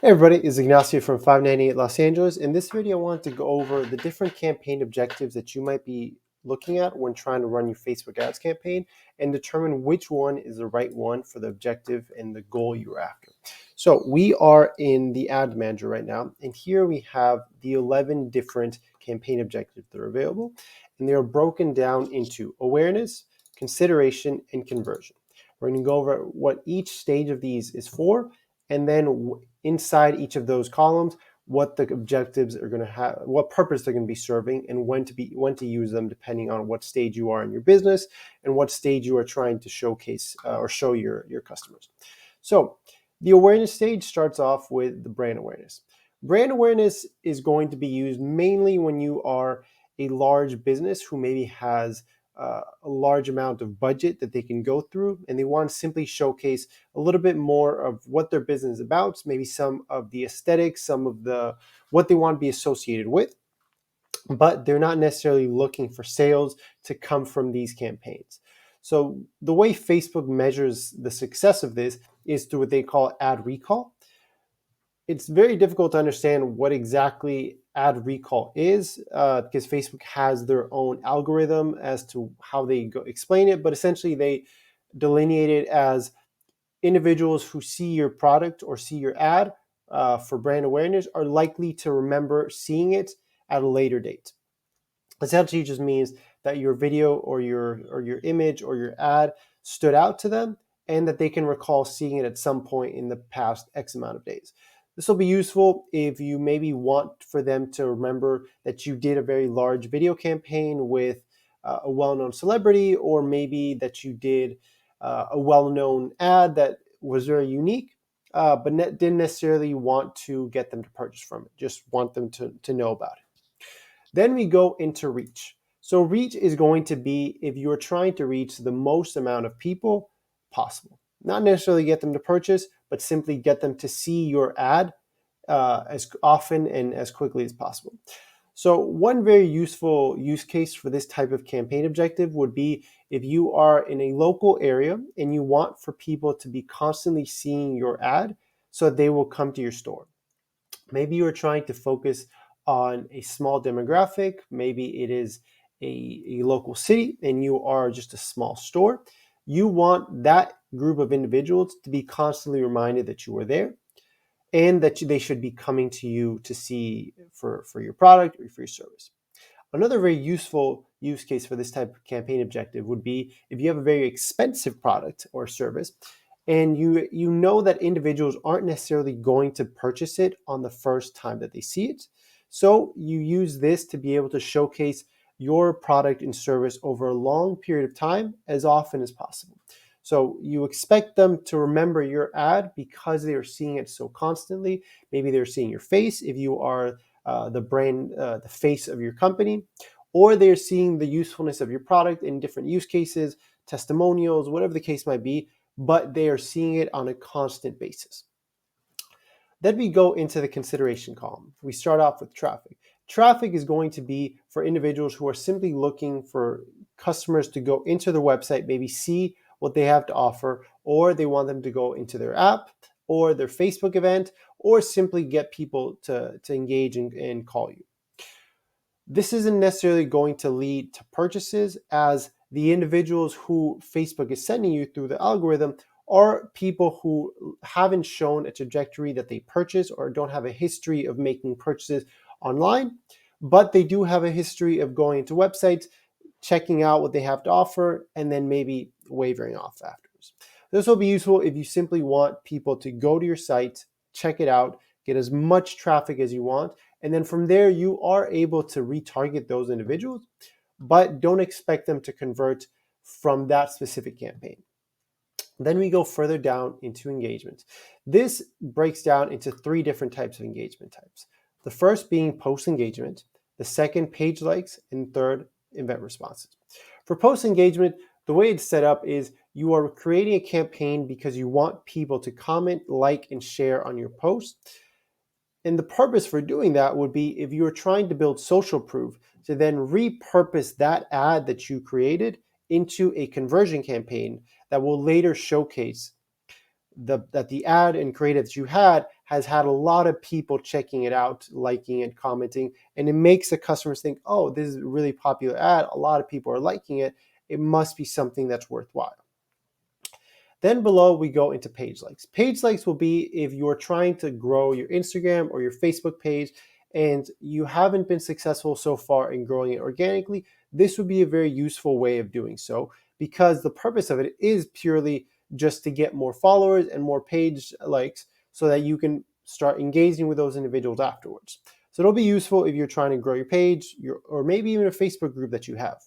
Hey everybody, it's Ignacio from 598 Los Angeles. In this video, I wanted to go over the different campaign objectives that you might be looking at when trying to run your Facebook ads campaign and determine which one is the right one for the objective and the goal you're after. So we are in the ad manager right now, and here we have the 11 different campaign objectives that are available, and they are broken down into awareness, consideration, and conversion. We're going to go over what each stage of these is for, and then inside each of those columns, what the objectives are going to have, what purpose they're going to be serving, and when to use them, depending on what stage you are in your business and what stage you are trying to showcase or show your customers. So the awareness stage starts off with the brand awareness. Brand awareness is going to be used mainly when you are a large business who maybe has a large amount of budget that they can go through, and they want to simply showcase a little bit more of what their business is about, maybe some of the aesthetics, some of the what they want to be associated with, but they're not necessarily looking for sales to come from these campaigns. So the way Facebook measures the success of this is through what they call ad recall. It's very difficult to understand what exactly ad recall is because Facebook has their own algorithm as to how they explain it, but essentially they delineate it as individuals who see your product or see your ad for brand awareness are likely to remember seeing it at a later date. Essentially, it just means that your video or your image or your ad stood out to them, and that they can recall seeing it at some point in the past X amount of days. This will be useful if you maybe want for them to remember that you did a very large video campaign with a well-known celebrity, or maybe that you did a well-known ad that was very unique, but didn't necessarily want to get them to purchase from it, just want them to know about it. Then we go into reach. So reach is going to be if you're trying to reach the most amount of people possible. Not necessarily get them to purchase, but simply get them to see your ad as often and as quickly as possible. So one very useful use case for this type of campaign objective would be if you are in a local area and you want for people to be constantly seeing your ad so they will come to your store. Maybe you're trying to focus on a small demographic. Maybe it is a local city and you are just a small store. You want that group of individuals to be constantly reminded that you are there and that they should be coming to you to see for your product or for your service. Another very useful use case for this type of campaign objective would be if you have a very expensive product or service and you know that individuals aren't necessarily going to purchase it on the first time that they see it. So you use this to be able to showcase your product and service over a long period of time as often as possible. So you expect them to remember your ad because they are seeing it so constantly. Maybe they're seeing your face if you are the brand, the face of your company, or they're seeing the usefulness of your product in different use cases, testimonials, whatever the case might be, but they are seeing it on a constant basis. Then we go into the consideration column. We start off with traffic. Traffic is going to be for individuals who are simply looking for customers to go into their website, maybe see what they have to offer, or they want them to go into their app or their Facebook event, or simply get people to engage and call you. This isn't necessarily going to lead to purchases, as the individuals who Facebook is sending you through the algorithm are people who haven't shown a trajectory that they purchase or don't have a history of making purchases online, but they do have a history of going into websites, checking out what they have to offer, and then maybe wavering off afterwards. This will be useful if you simply want people to go to your site, check it out, get as much traffic as you want, and then from there you are able to retarget those individuals, but don't expect them to convert from that specific campaign. Then we go further down into engagement. This breaks down into 3 different types of engagement types. The first being post engagement, the second page likes, and third event responses. For post engagement, the way it's set up is you are creating a campaign because you want people to comment, like, and share on your post. And the purpose for doing that would be if you are trying to build social proof to then repurpose that ad that you created into a conversion campaign that will later showcase that the ad and creative that you had has had a lot of people checking it out, liking it, commenting, and it makes the customers think, oh, this is a really popular ad. A lot of people are liking it. It must be something that's worthwhile. Then below we go into page likes. Page likes will be if you're trying to grow your Instagram or your Facebook page and you haven't been successful so far in growing it organically. This would be a very useful way of doing so, because the purpose of it is purely just to get more followers and more page likes so that you can start engaging with those individuals afterwards. So it'll be useful if you're trying to grow your page, or maybe even a Facebook group that you have.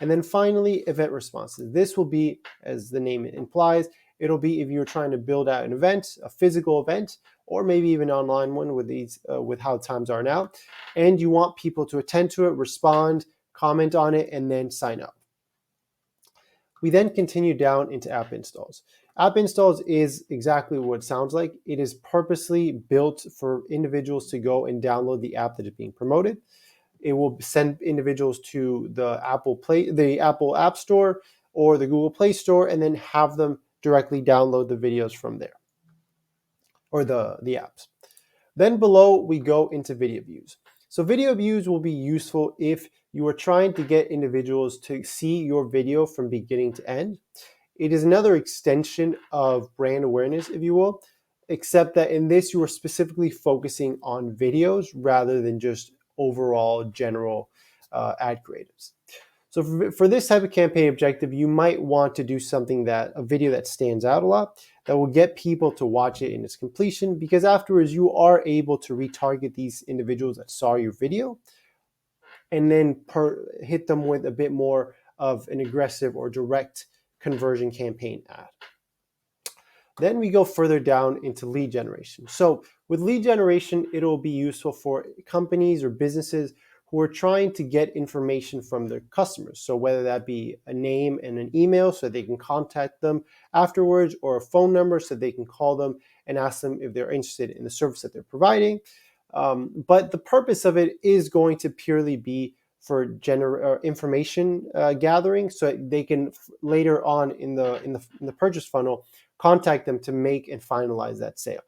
And then finally, event responses. This will be, as the name implies, it'll be if you're trying to build out an event, a physical event, or maybe even an online one with how times are now, and you want people to attend to it, respond, comment on it, and then sign up. We then continue down into app installs. App installs is exactly what it sounds like. It is purposely built for individuals to go and download the app that is being promoted. It will send individuals to the Apple App Store or the Google Play Store, and then have them directly download the videos from there, or the apps. Then below we go into video views. So video views will be useful if you are trying to get individuals to see your video from beginning to end. It is another extension of brand awareness, if you will, except that in this you are specifically focusing on videos rather than just overall general ad creatives. So for this type of campaign objective, you might want to do something a video that stands out a lot, that will get people to watch it in its completion, because afterwards you are able to retarget these individuals that saw your video and then hit them with a bit more of an aggressive or direct conversion campaign ad. Then we go further down into lead generation. So with lead generation, it'll be useful for companies or businesses who are trying to get information from their customers. So whether that be a name and an email so they can contact them afterwards, or a phone number so they can call them and ask them if they're interested in the service that they're providing. But the purpose of it is going to purely be for information gathering, so they can later on in the purchase funnel contact them to make and finalize that sale.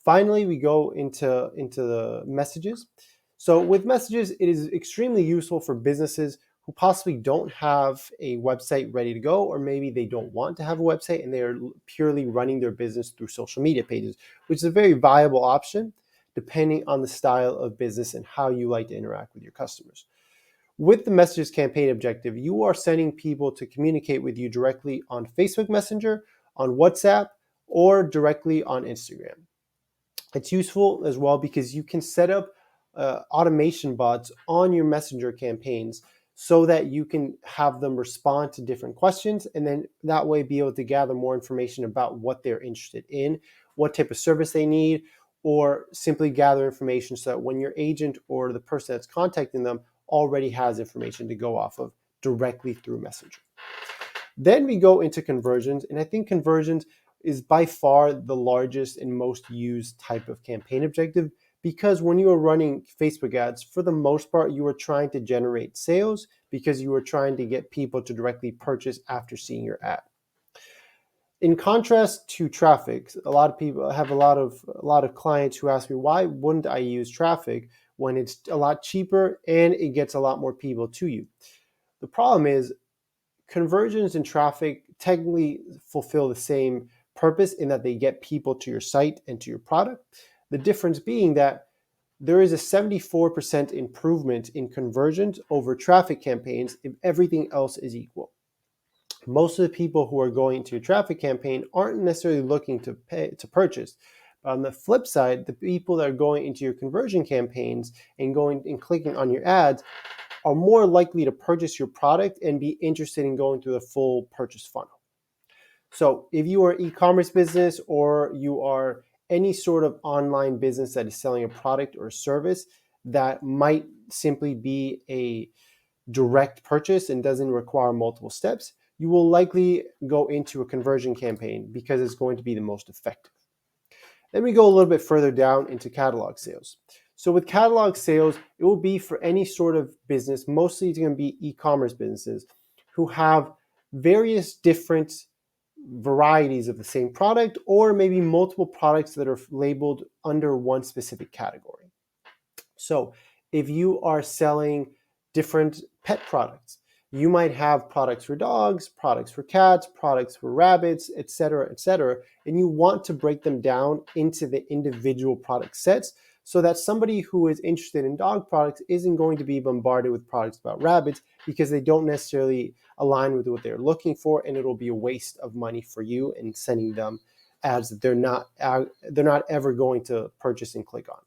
Finally, we go into the messages. So with messages, it is extremely useful for businesses who possibly don't have a website ready to go, or maybe they don't want to have a website and they are purely running their business through social media pages, which is a very viable option depending on the style of business and how you like to interact with your customers. With the messages campaign objective, you are sending people to communicate with you directly on Facebook Messenger, on WhatsApp, or directly on Instagram. It's useful as well because you can set up automation bots on your messenger campaigns so that you can have them respond to different questions, and then that way be able to gather more information about what they're interested in, what type of service they need, or simply gather information so that when your agent or the person that's contacting them already has information to go off of directly through Messenger. Then we go into conversions, and I think conversions is by far the largest and most used type of campaign objective, because when you are running Facebook ads, for the most part, you are trying to generate sales because you are trying to get people to directly purchase after seeing your ad. In contrast to traffic, a lot of people have a lot of clients who ask me, why wouldn't I use traffic when it's a lot cheaper and it gets a lot more people to you? The problem is conversions and traffic technically fulfill the same purpose in that they get people to your site and to your product. The difference being that there is a 74% improvement in conversions over traffic campaigns if everything else is equal. Most of the people who are going to your traffic campaign aren't necessarily looking to purchase. But on the flip side, the people that are going into your conversion campaigns and going and clicking on your ads are more likely to purchase your product and be interested in going through the full purchase funnel. So if you are an e-commerce business, or you are any sort of online business that is selling a product or a service that might simply be a direct purchase and doesn't require multiple steps, you will likely go into a conversion campaign because it's going to be the most effective. Then we go a little bit further down into catalog sales. So with catalog sales, it will be for any sort of business, mostly it's going to be e-commerce businesses who have various different varieties of the same product, or maybe multiple products that are labeled under one specific category. So if you are selling different pet products, you might have products for dogs, products for cats, products for rabbits, etc., and you want to break them down into the individual product sets so that somebody who is interested in dog products isn't going to be bombarded with products about rabbits because they don't necessarily align with what they're looking for, and it'll be a waste of money for you and sending them ads that they're not ever going to purchase and click on.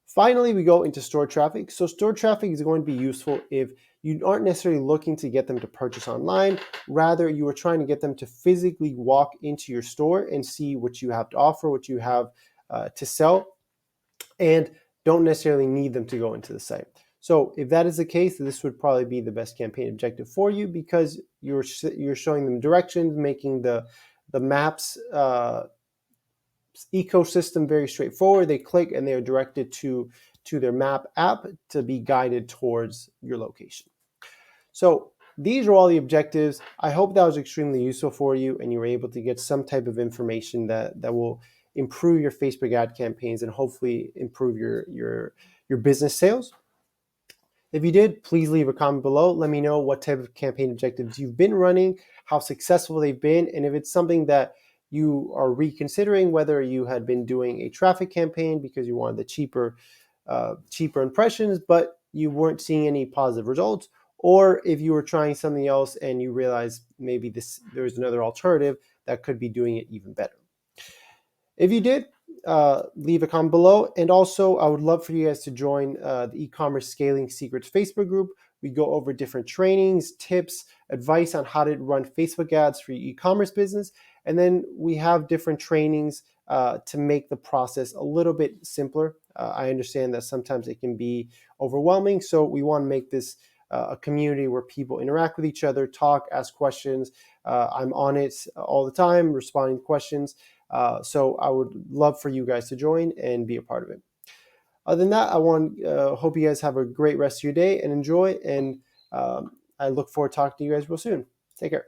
Finally, we go into store traffic. So store traffic is going to be useful if you aren't necessarily looking to get them to purchase online. Rather, you are trying to get them to physically walk into your store and see what you have to offer, what you have to sell, and don't necessarily need them to go into the site. So if that is the case, this would probably be the best campaign objective for you because you're showing them directions, making the maps ecosystem very straightforward. They click and they are directed to their map app to be guided towards your location. So these are all the objectives. I hope that was extremely useful for you and you were able to get some type of information that will improve your Facebook ad campaigns and hopefully improve your business sales. If you did, please leave a comment below. Let me know what type of campaign objectives you've been running, how successful they've been, and if it's something that you are reconsidering, whether you had been doing a traffic campaign because you wanted the cheaper impressions, but you weren't seeing any positive results, or if you were trying something else and you realized maybe there's another alternative that could be doing it even better. If you did, leave a comment below. And also, I would love for you guys to join the e-commerce scaling secrets Facebook group. We go over different trainings, tips, advice on how to run Facebook ads for your e-commerce business. And then we have different trainings to make the process a little bit simpler. I understand that sometimes it can be overwhelming. So we want to make this a community where people interact with each other, talk, ask questions. I'm on it all the time, responding to questions. So I would love for you guys to join and be a part of it. Other than that, I hope you guys have a great rest of your day and enjoy. And I look forward to talking to you guys real soon. Take care.